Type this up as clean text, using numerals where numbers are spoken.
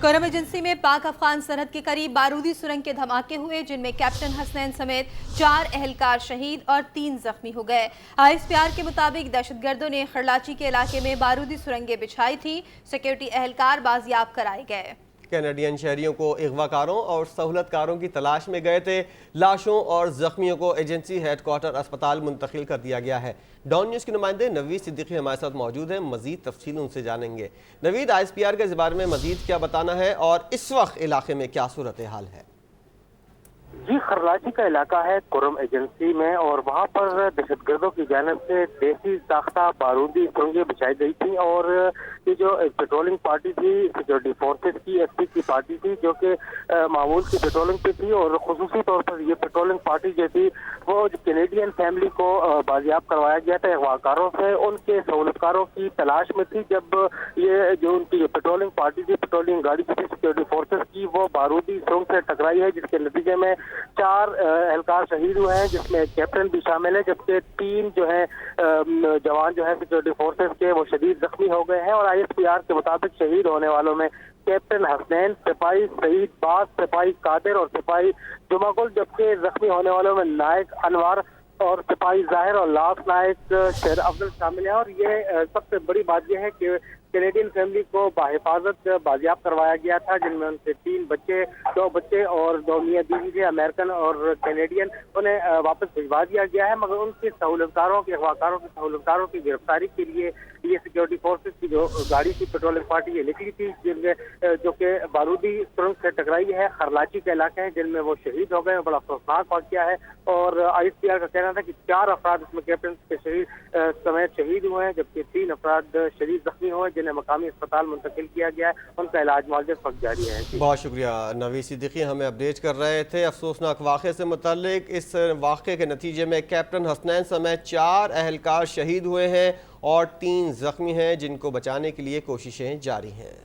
करम एजेंसी में पाक अफगान सरहद के करीब बारूदी सुरंग के धमाके हुए, जिनमें कैप्टन हसनैन समेत 4 एहलकार शहीद और 3 जख्मी हो गए। ISPR के मुताबिक दहशतगर्दों ने खरलाची के इलाके में बारूदी सुरंगें बिछाई थी। सिक्योरिटी एहलकार बाजियाब कराए गए। कैनेडियन शहरियों को अगवाकारों और सहूलतकारों की तलाश में गए थे। लाशों और जख्मियों को एजेंसी हेडक्वार्टर अस्पताल मुंतकिल कर दिया गया है। डॉन न्यूज़ के नुमाइंदे नवीद सिद्दीकी हमारे साथ मौजूद हैं। मजीद तफसील उनसे जानेंगे। नवीद, ISPR के इस बारे में मजीद क्या बताना है और इस वक्त इलाके में क्या सूरत हाल है? जी, खरलाची का इलाका है करम एजेंसी में, और वहाँ पर दहशतगर्दों की जानिब से देसी साख्ता बारूदी सुरंगें बिछाई गई थी। और ये जो पेट्रोलिंग पार्टी थी, सिक्योरिटी फोर्सेस की SP की पार्टी थी, जो कि मामूल की पेट्रोलिंग पे थी, और खुसूसी तौर पर ये पेट्रोलिंग पार्टी जो थी वो जो कैनेडियन फैमिली को बाजियाब करवाया गया था अगवाकारों से, उनके सहूलतकारों की तलाश में थी। जब ये जो उनकी जो पेट्रोलिंग पार्टी थी, पेट्रोलिंग गाड़ी थी सिक्योरिटी फोर्सेस की, वो बारूदी सुरंग से टकराई है, जिसके नतीजे में 4 एहलकार शहीद हुए हैं, जिसमें कैप्टन भी शामिल है, जबकि 3 जो है जवान जो है सिक्योरिटी फोर्सेस के वो शदीद जख्मी हो गए हैं। और ISPR के मुताबिक शहीद होने वालों में कैप्टन हसनैन, सिपाही सईद बास, सिपाही कादिर और सिपाही जुमागुल, जबकि जख्मी होने वालों में नायक अनवर और सिपाही जाहिर और लास्ट नायक शेर अफजल शामिल है। और ये सबसे बड़ी बात यह है कि कैनेडियन फैमिली को बाहिफाजत बाजियाब करवाया गया था, जिनमें उनसे 3 बच्चे, 2 बच्चे और 2 मियाँ बीवी थे, अमेरिकन और कैनेडियन। उन्हें वापस भिजवा दिया गया है, मगर उनके सहूलतकारों के अगवाकारों के सहूलतकारों की गिरफ्तारी के लिए ये सिक्योरिटी फोर्सेस की जो गाड़ी थी पेट्रोलिंग पार्टी ये निकली थी, जिनमें जो कि बारूदी सुरंग से टकराई है। खरलाची के इलाके हैं जिनमें वो शहीद हो गए। बड़ा अफसोसनाक वाक़या है। और ISPR का कहना था कि 4 अफराद इसमें कैप्टन के शहीद समेत शहीद हुए हैं, जबकि 3 अफराद शदीद जख्मी हुए, जिन्हें मकामी अस्पताल मुंतकिल किया गया है। उनका इलाज मुआवजे वक्त जारी है। बहुत शुक्रिया नवीद सिद्दीकी, हमें अपडेट कर रहे थे अफसोसनाक वाक़े से मुतल्लिक। इस वाक़े के नतीजे में कैप्टन हसनैन समेत 4 एहलकार शहीद हुए हैं और 3 जख्मी हैं, जिनको बचाने के लिए कोशिशें जारी हैं।